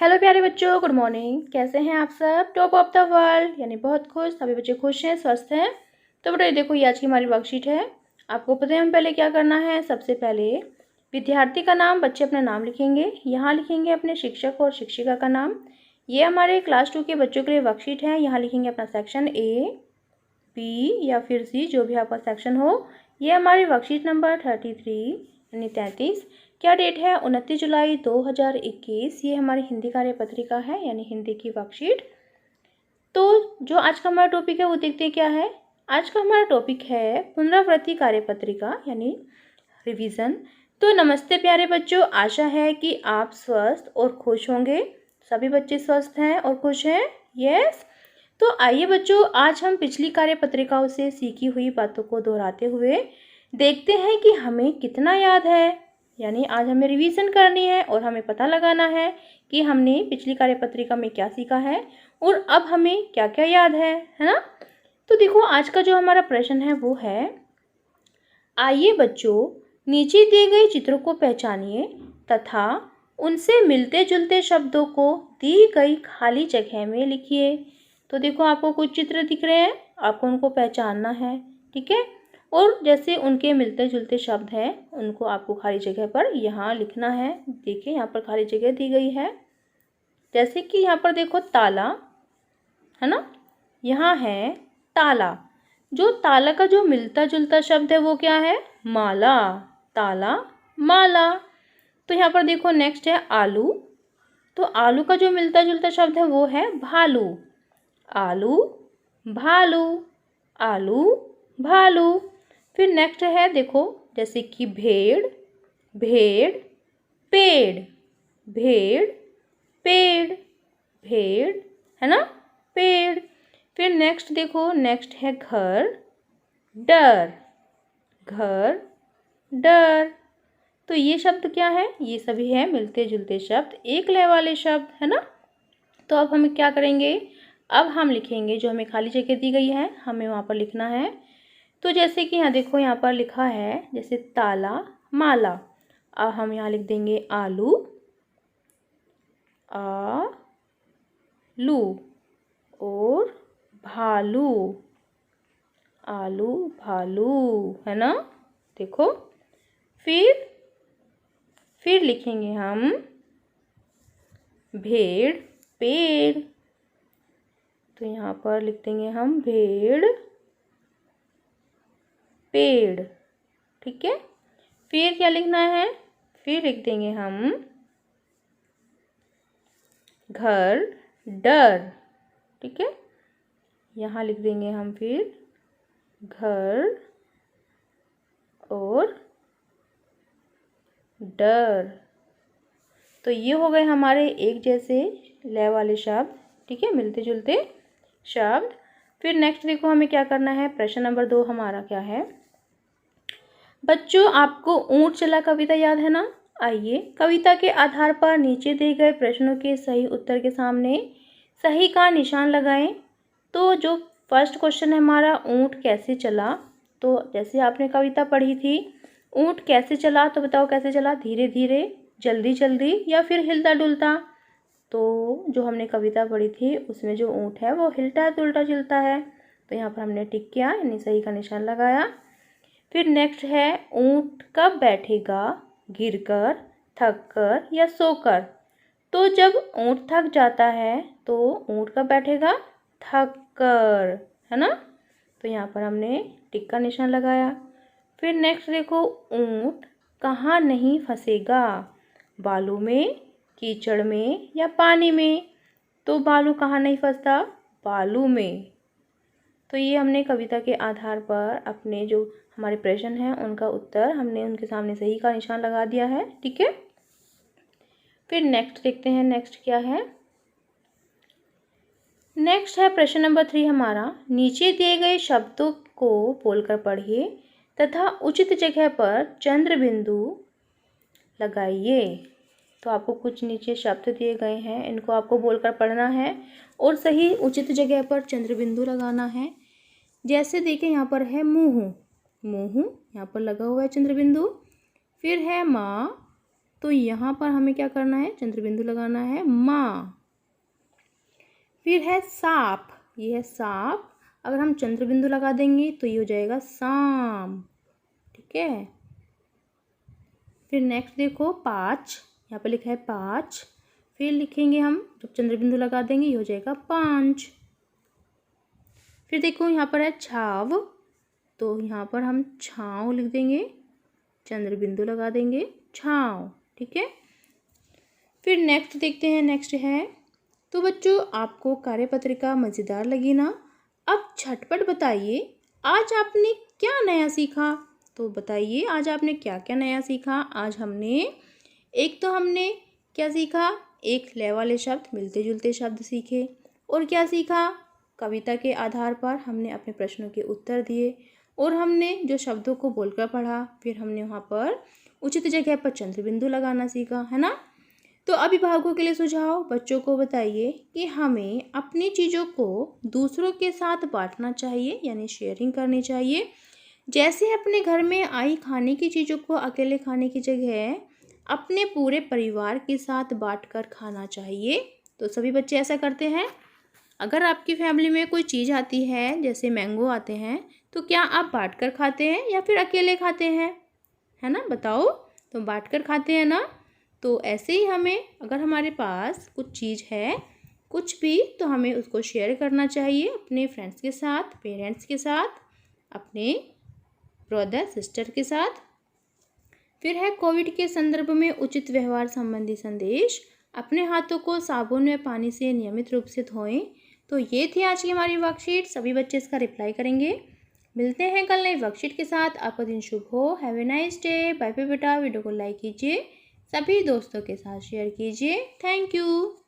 Hello प्यारे बच्चों, good morning. कैसे हैं आप सब? टॉप ऑफ द वर्ल्ड यानी बहुत खुश। सभी बच्चे खुश हैं, स्वस्थ हैं। तो बेटा ये देखो, ये आज की हमारी वर्कशीट है। आपको पता है हमें पहले क्या करना है? सबसे पहले विद्यार्थी का नाम, बच्चे अपना नाम लिखेंगे। यहाँ लिखेंगे अपने शिक्षक और शिक्षिका का नाम। ये हमारे क्लास 2 के बच्चों के लिए वर्कशीट है। यहाँ लिखेंगे अपना सेक्शन ए, बी या फिर सी, जो भी आपका सेक्शन हो। ये हमारी वर्कशीट नंबर 33 यानी 33। क्या डेट है? 29 जुलाई 2021। ये हमारी हिंदी कार्य पत्रिका है यानी हिंदी की वर्कशीट। तो जो आज का हमारा टॉपिक है वो देखते हैं क्या है। आज का हमारा टॉपिक है पुनरावृत्ति कार्य पत्रिका यानी रिवीजन। तो नमस्ते प्यारे बच्चों, आशा है कि आप स्वस्थ और खुश होंगे। सभी बच्चे स्वस्थ हैं और खुश हैं? यस। तो आइए बच्चों, आज हम पिछली कार्य पत्रिकाओं से सीखी हुई बातों को दोहराते हुए देखते हैं कि हमें कितना याद है। यानी आज हमें रिवीजन करनी है और हमें पता लगाना है कि हमने पिछली कार्य पत्रिका में क्या सीखा है और अब हमें क्या क्या याद है ना। तो देखो, आज का जो हमारा प्रश्न है वो है, आइए बच्चों नीचे दिए गए चित्रों को पहचानिए तथा उनसे मिलते जुलते शब्दों को दी गई खाली जगह में लिखिए। तो देखो, आपको कुछ चित्र दिख रहे हैं, आपको उनको पहचानना है, ठीक है। और जैसे उनके मिलते जुलते शब्द हैं उनको आपको खाली जगह पर यहाँ लिखना है। देखिए, यहाँ पर खाली जगह दी गई है। जैसे कि यहाँ पर देखो ताला है ना, यहाँ है ताला। जो ताला का जो मिलता जुलता शब्द है वो क्या है? माला। ताला, माला। तो यहाँ पर देखो नेक्स्ट है आलू। तो आलू का जो मिलता जुलता शब्द है वो है भालू। आलू, भालू, आलू, भालू। फिर नेक्स्ट है देखो, जैसे कि भेड़, भेड़, पेड़, भेड़, पेड़, भेड़, है ना, पेड़। फिर नेक्स्ट देखो, नेक्स्ट है घर, डर, घर, डर। तो ये शब्द क्या है? ये सभी है मिलते जुलते शब्द, एक लय वाले शब्द, है ना। तो अब हम क्या करेंगे? अब हम लिखेंगे जो हमें खाली जगह दी गई है, हमें वहाँ पर लिखना है। तो जैसे कि यहाँ देखो, यहाँ पर लिखा है जैसे ताला, माला। अब हम यहाँ लिख देंगे आलू, आलू, और भालू, आलू, भालू, है ना। देखो, फिर लिखेंगे हम भेड़, पेड़। तो यहाँ पर लिख देंगे हम भेड़, पेड़, ठीक है। फिर क्या लिखना है? फिर लिख देंगे हम घर, डर, ठीक है। यहाँ लिख देंगे हम फिर घर और डर। तो ये हो गए हमारे एक जैसे लय वाले शब्द, ठीक है, मिलते जुलते शब्द। फिर नेक्स्ट देखो, हमें क्या करना है। प्रश्न नंबर 2 हमारा क्या है? बच्चों, आपको ऊंट चला कविता याद है ना? आइए कविता के आधार पर नीचे दिए गए प्रश्नों के सही उत्तर के सामने सही का निशान लगाएं। तो जो फर्स्ट क्वेश्चन है हमारा, ऊंट कैसे चला। तो जैसे आपने कविता पढ़ी थी, ऊंट कैसे चला, तो बताओ कैसे चला? धीरे धीरे, जल्दी जल्दी, या फिर हिलता डुलता। तो जो हमने कविता पढ़ी थी उसमें जो ऊंट है वो हिलता डुलता चलता है। तो यहाँ पर हमने टिक किया यानी सही का निशान लगाया। फिर नेक्स्ट है, ऊंट कब बैठेगा? गिरकर, थककर या सोकर। तो जब ऊंट थक जाता है तो ऊंट कब बैठेगा? थक कर, है ना। तो यहाँ पर हमने टिक का निशान लगाया। फिर नेक्स्ट देखो, ऊंट कहाँ नहीं फंसेगा? बालू में, कीचड़ में या पानी में। तो बालू कहाँ नहीं फंसता? बालू में। तो ये हमने कविता के आधार पर अपने जो हमारे प्रश्न हैं उनका उत्तर हमने उनके सामने सही का निशान लगा दिया है, ठीक है। फिर नेक्स्ट देखते हैं, नेक्स्ट क्या है। नेक्स्ट है प्रश्न नंबर 3 हमारा, नीचे दिए गए शब्दों को बोलकर पढ़िए तथा उचित जगह पर चंद्र बिंदु लगाइए। तो आपको कुछ नीचे शब्द दिए गए हैं, इनको आपको बोलकर पढ़ना है और सही उचित जगह पर चंद्र बिंदु लगाना है। जैसे देखिए, यहाँ पर है मुँह, मुँह, यहाँ पर लगा हुआ है चंद्र बिंदु। फिर है माँ, तो यहाँ पर हमें क्या करना है, चंद्रबिंदु लगाना है, माँ। फिर है सांप, ये है सांप, अगर हम चंद्रबिंदु लगा देंगे तो ये हो जाएगा शाम, ठीक है। फिर नेक्स्ट देखो 5, यहाँ पर लिखा है 5, फिर लिखेंगे हम, जब चंद्रबिंदु लगा देंगे ये हो जाएगा 5। फिर देखो यहाँ पर है छाव, तो यहाँ पर हम छाँव लिख देंगे, चंद्रबिंदु लगा देंगे, छाँव, ठीक है। फिर नेक्स्ट देखते हैं, नेक्स्ट है, तो बच्चों आपको कार्यपत्रिका मज़ेदार लगी ना? अब झटपट बताइए आज आपने क्या नया सीखा। तो बताइए आज आपने क्या क्या नया सीखा। आज हमने हमने क्या सीखा, एक लय वाले शब्द, मिलते जुलते शब्द सीखे, और क्या सीखा, कविता के आधार पर हमने अपने प्रश्नों के उत्तर दिए, और हमने जो शब्दों को बोलकर पढ़ा, फिर हमने वहाँ पर उचित जगह पर चंद्रबिंदु लगाना सीखा, है ना। तो अभिभावकों के लिए सुझाव, बच्चों को बताइए कि हमें अपनी चीज़ों को दूसरों के साथ बांटना चाहिए, यानी शेयरिंग करनी चाहिए। जैसे अपने घर में आई खाने की चीज़ों को अकेले खाने की जगह अपने पूरे परिवार के साथ बांटकर खाना चाहिए। तो सभी बच्चे ऐसा करते हैं। अगर आपकी फैमिली में कोई चीज़ आती है, जैसे मैंगो आते हैं, तो क्या आप बांटकर खाते हैं या फिर अकेले खाते हैं, है ना, बताओ। तो बांटकर खाते हैं ना। तो ऐसे ही हमें, अगर हमारे पास कुछ चीज़ है, कुछ भी, तो हमें उसको शेयर करना चाहिए अपने फ्रेंड्स के साथ, पेरेंट्स के साथ, अपने ब्रदर सिस्टर के साथ। फिर है कोविड के संदर्भ में उचित व्यवहार संबंधी संदेश, अपने हाथों को साबुन व पानी से नियमित रूप से धोएं। तो ये थी आज की हमारी वर्कशीट, सभी बच्चे इसका रिप्लाई करेंगे। मिलते हैं कल नई वर्कशीट के साथ। आपका दिन शुभ हो। Have a nice day. Bye bye बेटा। वीडियो को लाइक कीजिए, सभी दोस्तों के साथ शेयर कीजिए। Thank you.